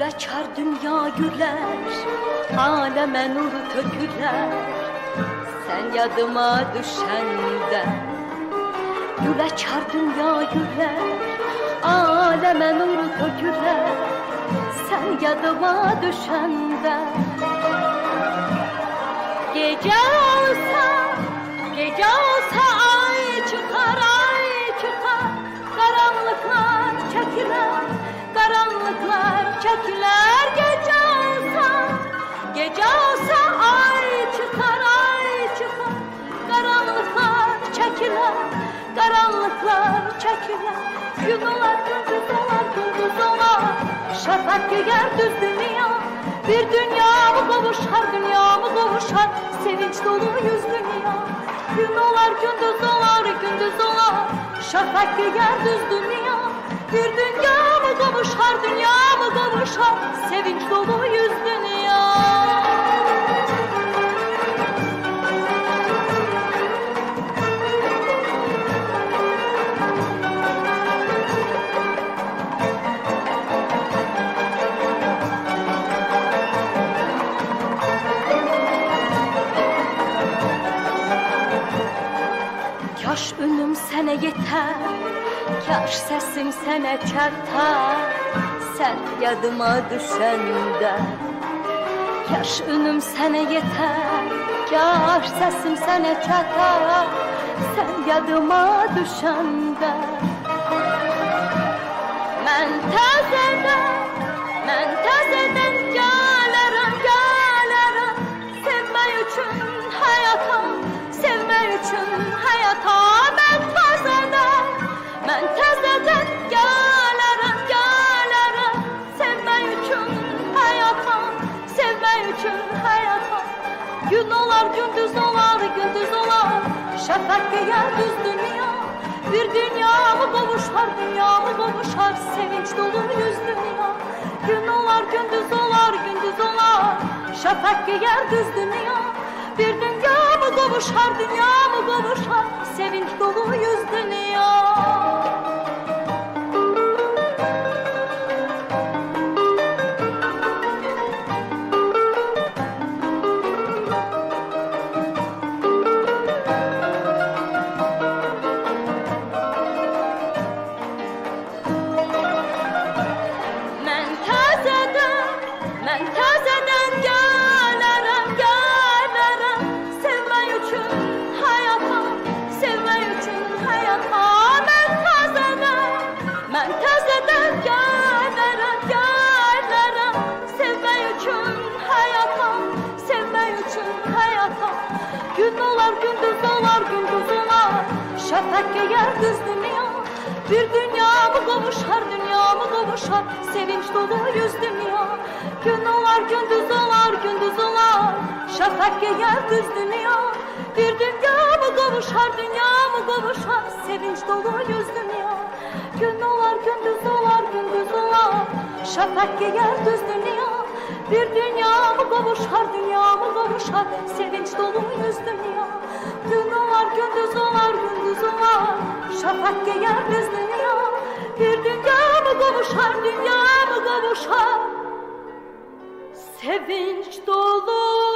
açar dünya güler, aleme nur töküler. Sen yadıma düşende. Gül açar dünya güler, aleme nur töküler. Sen yadıma düşende. Gece olsa ay çıkar, karanlıklar çekiler, karanlıklar çekiler. Gece olsa ay çıkar, karanlıklar çekiler, karanlıklar çekiler. Gün olar, gündüz olar, şafak giyer düz dünya. Bir dünya mı kavuşar, dünya mı kavuşar, sevinç dolu yüz dünya. Gün olar, gündüz olar, şafak giyer düz dünya. Bir dünya mı kavuşar, dünya mı kavuşar, sevinç dolu yüz dünya. Kaş önüm sene yeter, kaş sesim sene çatar. Sen yadıma düşende. Kaş önüm sene yeter, kaş sesim sene çatar. Sen yadıma düşende. Ben tezeden gelirim, sevmek için hayata, sevmek için hayata. Ben tezeden gelirim, sevmek için hayata, sevmek için hayata. Gün olar, gündüz olar, şafak giyer düz dünya. Bir dünya mı kavuşar, dünya mı kavuşar, sevinç dolu yüz dünya. Gün olar, gündüz olar, şafak giyer düz dünya. Bir dünya mı kavuşar, dünya mı kavuşar, sevinç dolu yüz dünya. Ben tezeden gelirim, sevmek için hayata, sevmek için hayata. Ben tezeden gelirim, sevmek için hayata, sevmek için hayata. Gün olar, gündüz olar, şafak giyer düz dünya. Bir dünya mı kavuşar, dünya mı kavuşar, sevinç dolu yüz dünya. Gün olar, gündüz olar, şafak giyer düz dünya. Bir dünya mı kavuşar, dünya mı kavuşar, sevinç dolu yüz dünya. Gün olar, gündüz olar, şafak giyer düz dünya. Bir dünya mı kavuşar, dünya mı kavuşar, sevinç dolu yüz dünya. Gün olar, gündüz olar, şafak giyer düz dünya. Bir dünya mı kavuşar, dünya mı kavuşar, sevinç dolu